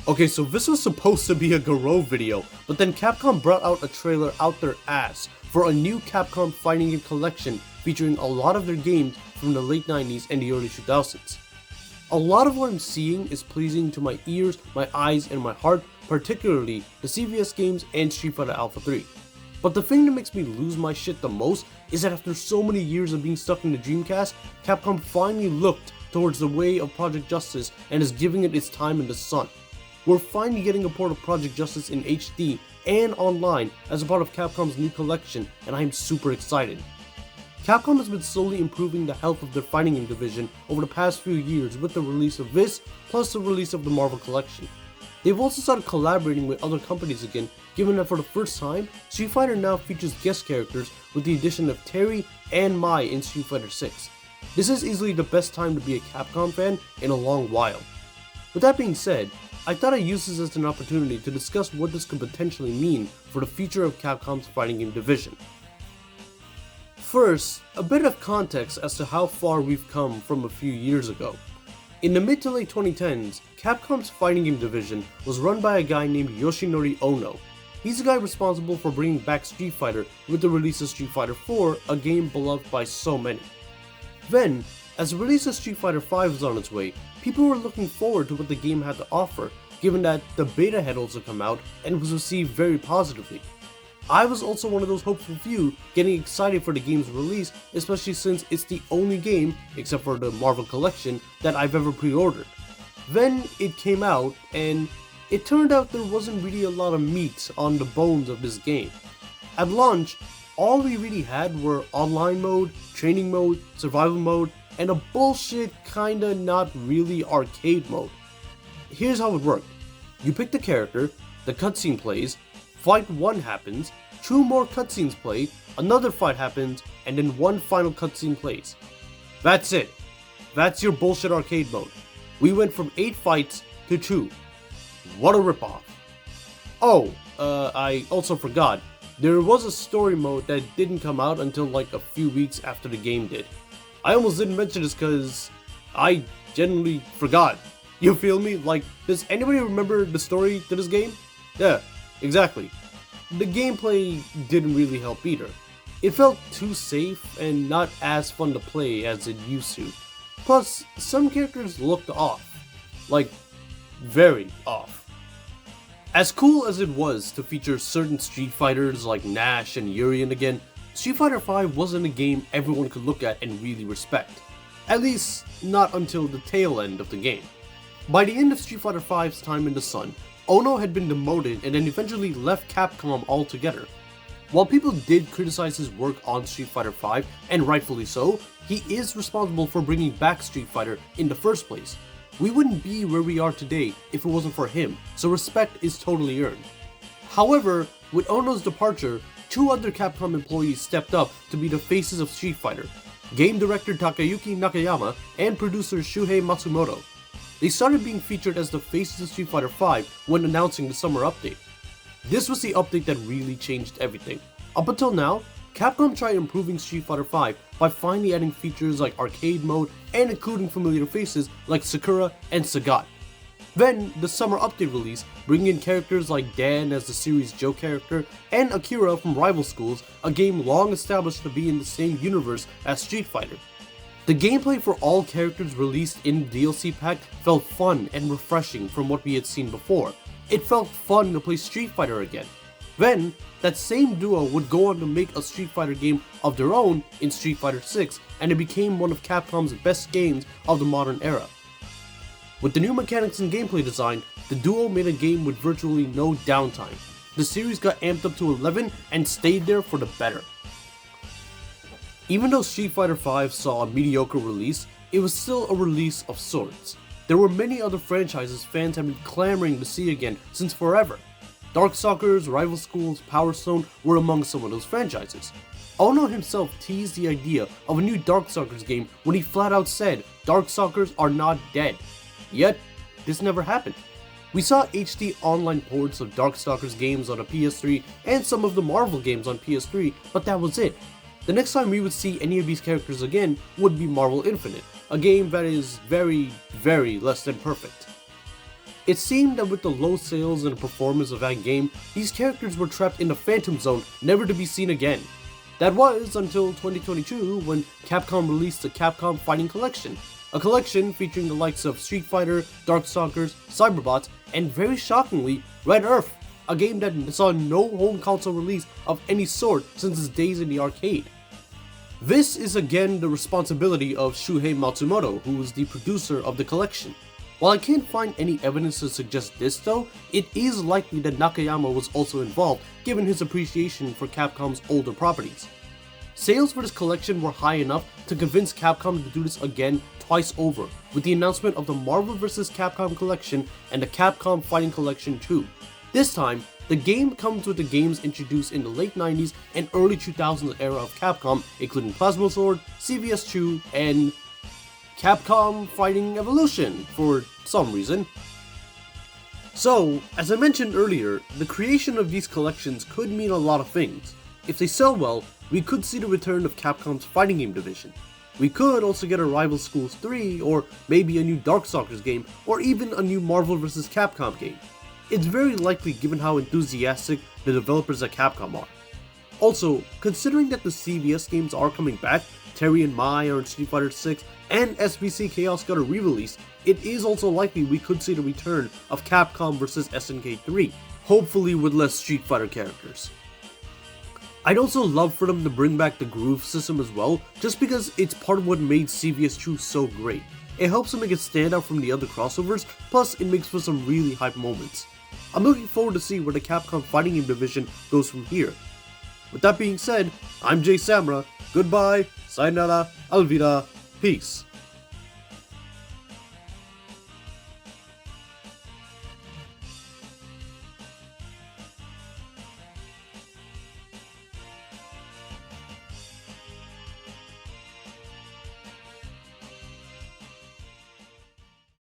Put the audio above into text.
Okay, so this was supposed to be a Garou video, but then Capcom brought out a trailer out their ass for a new Capcom fighting game collection featuring a lot of their games from the late 90s and the early 2000s. A lot of what I'm seeing is pleasing to my ears, my eyes, and my heart, particularly the CVS games and Street Fighter Alpha 3. But the thing that makes me lose my shit the most is that after so many years of being stuck in the Dreamcast, Capcom finally looked towards the way of Project Justice and is giving it its time in the sun. We're finally getting a port of Project Justice in HD and online as a part of Capcom's new collection, and I am super excited. Capcom has been slowly improving the health of their fighting game division over the past few years with the release of this, plus the release of the Marvel collection. They've also started collaborating with other companies again, given that for the first time, Street Fighter now features guest characters with the addition of Terry and Mai in Street Fighter 6. This is easily the best time to be a Capcom fan in a long while. With that being said, I thought I'd use this as an opportunity to discuss what this could potentially mean for the future of Capcom's fighting game division. First, a bit of context as to how far we've come from a few years ago. In the mid to late 2010s, Capcom's fighting game division was run by a guy named Yoshinori Ono. He's the guy responsible for bringing back Street Fighter with the release of Street Fighter 4, a game beloved by so many. Then, as the release of Street Fighter 5 was on its way, people were looking forward to what the game had to offer, given that the beta had also come out and was received very positively. I was also one of those hopeful few getting excited for the game's release, especially since it's the only game, except for the Marvel collection, that I've ever pre-ordered. Then it came out, and it turned out there wasn't really a lot of meat on the bones of this game. At launch, all we really had were online mode, training mode, survival mode, and a bullshit kinda not really arcade mode. Here's how it worked. You pick the character, the cutscene plays, fight 1 happens, 2 more cutscenes play, another fight happens, and then 1 final cutscene plays. That's it. That's your bullshit arcade mode. We went from 8 fights to 2. What a ripoff. Oh, I also forgot. There was a story mode that didn't come out until like a few weeks after the game did. I almost didn't mention this because I genuinely forgot. You feel me? Like, does anybody remember the story to this game? Yeah, exactly. The gameplay didn't really help either. It felt too safe and not as fun to play as it used to. Plus, some characters looked off. Like, very off. As cool as it was to feature certain Street Fighters like Nash and Urien again, Street Fighter 5 wasn't a game everyone could look at and really respect. At least, not until the tail end of the game. By the end of Street Fighter 5's time in the sun, Ono had been demoted and then eventually left Capcom altogether. While people did criticize his work on Street Fighter 5, and rightfully so, he is responsible for bringing back Street Fighter in the first place. We wouldn't be where we are today if it wasn't for him, so respect is totally earned. However, with Ono's departure, 2 other Capcom employees stepped up to be the faces of Street Fighter, game director Takayuki Nakayama and producer Shuhei Matsumoto. They started being featured as the faces of Street Fighter 5 when announcing the summer update. This was the update that really changed everything. Up until now, Capcom tried improving Street Fighter 5 by finally adding features like arcade mode and including familiar faces like Sakura and Sagat. Then, the summer update release, bringing in characters like Dan as the series' Joe character and Akira from Rival Schools, a game long established to be in the same universe as Street Fighter. The gameplay for all characters released in the DLC pack felt fun and refreshing from what we had seen before. It felt fun to play Street Fighter again. Then, that same duo would go on to make a Street Fighter game of their own in Street Fighter 6, and it became one of Capcom's best games of the modern era. With the new mechanics and gameplay design, the duo made a game with virtually no downtime. The series got amped up to 11 and stayed there for the better. Even though Street Fighter 5 saw a mediocre release, it was still a release of sorts. There were many other franchises fans have been clamoring to see again since forever. Darkstalkers, Rival Schools, Power Stone were among some of those franchises. Ono himself teased the idea of a new Darkstalkers game when he flat out said Darkstalkers are not dead. Yet, this never happened. We saw HD online ports of Darkstalkers games on a PS3 and some of the Marvel games on PS3, but that was it. The next time we would see any of these characters again would be Marvel Infinite, a game that is very, very less than perfect. It seemed that with the low sales and performance of that game, these characters were trapped in a phantom zone never to be seen again. That was until 2022 when Capcom released the Capcom Fighting Collection, a collection featuring the likes of Street Fighter, Darkstalkers, Cyberbots, and very shockingly, Red Earth, a game that saw no home console release of any sort since its days in the arcade. This is again the responsibility of Shuhei Matsumoto, who is the producer of the collection. While I can't find any evidence to suggest this though, it is likely that Nakayama was also involved given his appreciation for Capcom's older properties. Sales for this collection were high enough to convince Capcom to do this again twice over, with the announcement of the Marvel vs. Capcom collection and the Capcom Fighting Collection 2. This time, the game comes with the games introduced in the late 90s and early 2000s era of Capcom, including Plasma Sword, CVS2, and Capcom Fighting Evolution, for some reason. So, as I mentioned earlier, the creation of these collections could mean a lot of things. If they sell well, we could see the return of Capcom's fighting game division. We could also get a Rival Schools 3, or maybe a new Darkstalkers game, or even a new Marvel vs. Capcom game. It's very likely given how enthusiastic the developers at Capcom are. Also, considering that the CVS games are coming back, Terry and Mai are in Street Fighter 6, and SBC Chaos got a re-release, it is also likely we could see the return of Capcom vs SNK 3, hopefully with less Street Fighter characters. I'd also love for them to bring back the groove system as well, just because it's part of what made CVS2 so great. It helps to make it stand out from the other crossovers, plus it makes for some really hype moments. I'm looking forward to see where the Capcom fighting game division goes from here. With that being said, I'm Jay Samra, goodbye, sayonara, alvida, peace.